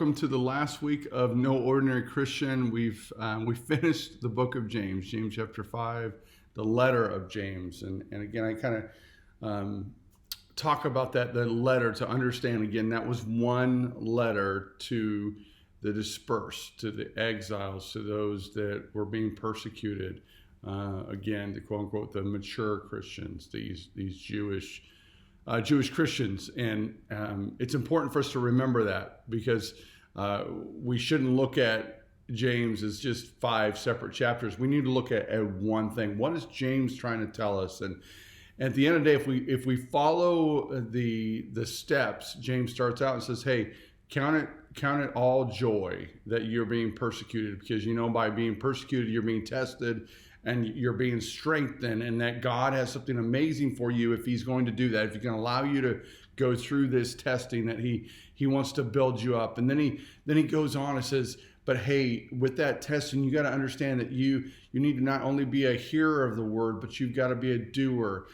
welcome to the last week of No Ordinary Christian. We finished the book of James, James chapter 5, the letter of James. And again, I kind of talk about that, the letter, to understand, again, that was one letter to the dispersed, to the exiles, to those that were being persecuted. Again, the quote unquote, the mature Christians, these Jewish Christians. And it's important for us to remember that, because we shouldn't look at James as just 5 separate chapters. We need to look at one thing. What is James trying to tell us? And at the end of the day, if we follow the steps, James starts out and says, hey, count it all joy that you're being persecuted, because by being persecuted, you're being tested and you're being strengthened, and that God has something amazing for you if he's going to do that, if he's going to allow you to go through this testing, that he wants to build you up. And then he goes on and says, but hey, with that testing, you got to understand that you need to not only be a hearer of the word, but you've got to be a doer.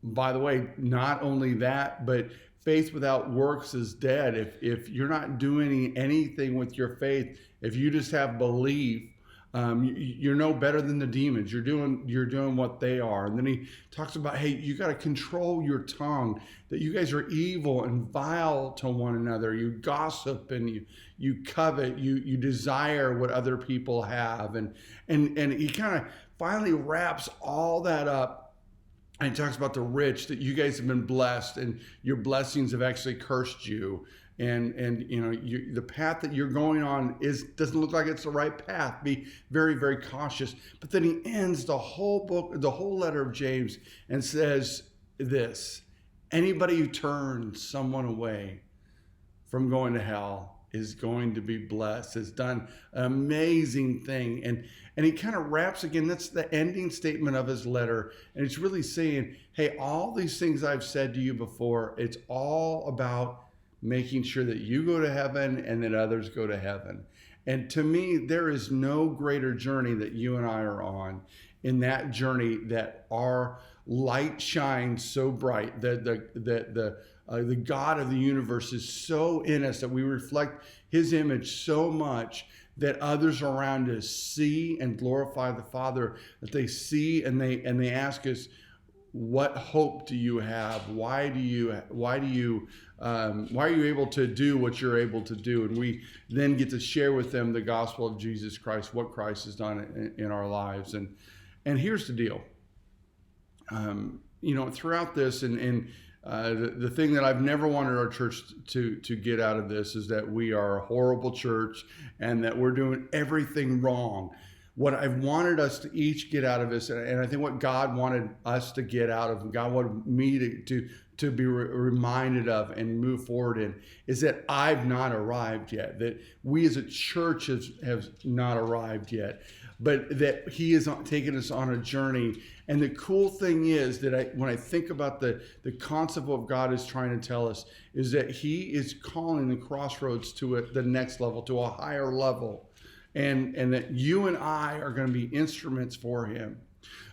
By the way, not only that, but faith without works is dead. If you're not doing anything with your faith, if you just have belief, you're no better than the demons. You're doing what they are. And then he talks about, hey, you got to control your tongue, that you guys are evil and vile to one another. You gossip and you covet, you desire what other people have. And he kind of finally wraps all that up. And he talks about the rich, that you guys have been blessed and your blessings have actually cursed you. And the path that you're going on doesn't look like it's the right path. Be very, very cautious. But then he ends the whole book, the whole letter of James, and says this: anybody who turns someone away from going to hell is going to be blessed, has done an amazing thing. And he kind of wraps, again, that's the ending statement of his letter. And it's really saying, hey, all these things I've said to you before, it's all about making sure that you go to heaven and that others go to heaven. And to me, there is no greater journey that you and I are on, in that journey, that our light shines so bright, that the God of the universe is so in us, that we reflect his image so much, that others around us see and glorify the Father, that they see and they ask us, what hope do you have? Why are you able to do what you're able to do? And we then get to share with them the gospel of Jesus Christ, what Christ has done in our lives. And here's the deal. Throughout this, and the thing that I've never wanted our church to get out of this is that we are a horrible church and that we're doing everything wrong. What I've wanted us to each get out of this, and I think what God wanted us to get out of, and God wanted me to be reminded of and move forward in, is that I've not arrived yet, that we as a church have not arrived yet, but that he has taken us on a journey. And the cool thing is that when I think about the concept of what God is trying to tell us, is that he is calling the Crossroads to the next level, to a higher level. And that you and I are going to be instruments for him.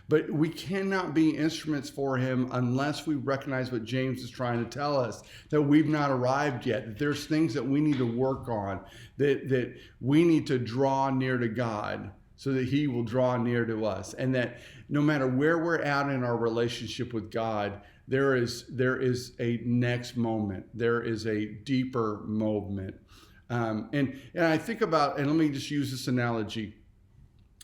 But we cannot be instruments for him unless we recognize what James is trying to tell us, that we've not arrived yet, that there's things that we need to work on, that we need to draw near to God so that he will draw near to us. And that no matter where we're at in our relationship with God, there is a next moment. There is a deeper moment. And I think about, and let me just use this analogy.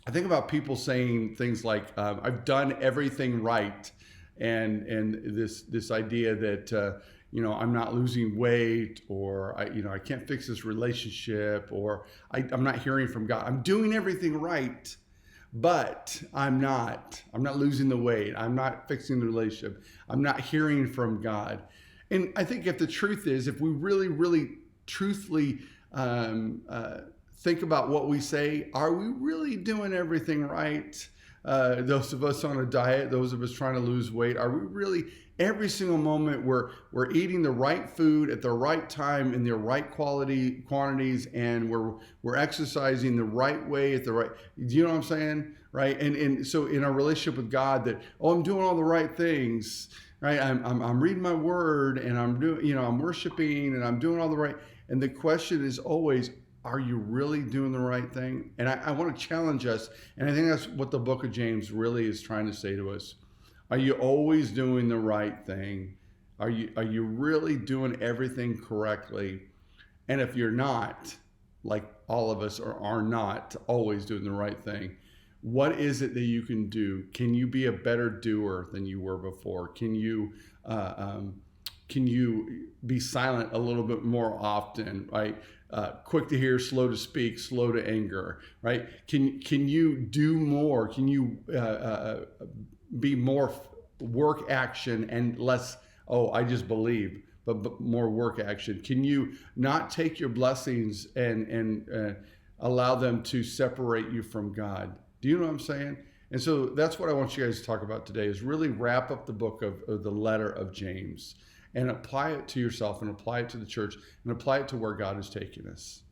I think about people saying things like, I've done everything right. And this idea that, I'm not losing weight, or I can't fix this relationship, or I'm not hearing from God. I'm doing everything right, but I'm not losing the weight. I'm not fixing the relationship. I'm not hearing from God. And I think if the truth is, if we really, really truthfully think about what we say, are we really doing everything right? Those of us on a diet, those of us trying to lose weight, are we really, every single moment we're eating the right food at the right time in the right quantities, and we're exercising the right way at the right, do you know what I'm saying? Right? And so in our relationship with God, that, I'm doing all the right things, right? I'm reading my word, and I'm doing, I'm worshiping, and I'm doing all the right. And the question is always, are you really doing the right thing? And I want to challenge us. And I think that's what the book of James really is trying to say to us. Are you always doing the right thing? Are you really doing everything correctly? And if you're not, like all of us are not always doing the right thing, what is it that you can do? Can you be a better doer than you were before? Can you be silent a little bit more often, right? Quick to hear, slow to speak, slow to anger, right? Can you do more? Can you be more work action and less, oh, I just believe, but more work action? Can you not take your blessings and allow them to separate you from God? Do you know what I'm saying? And so that's what I want you guys to talk about today, is really wrap up the book of the letter of James and apply it to yourself and apply it to the church and apply it to where God is taking us.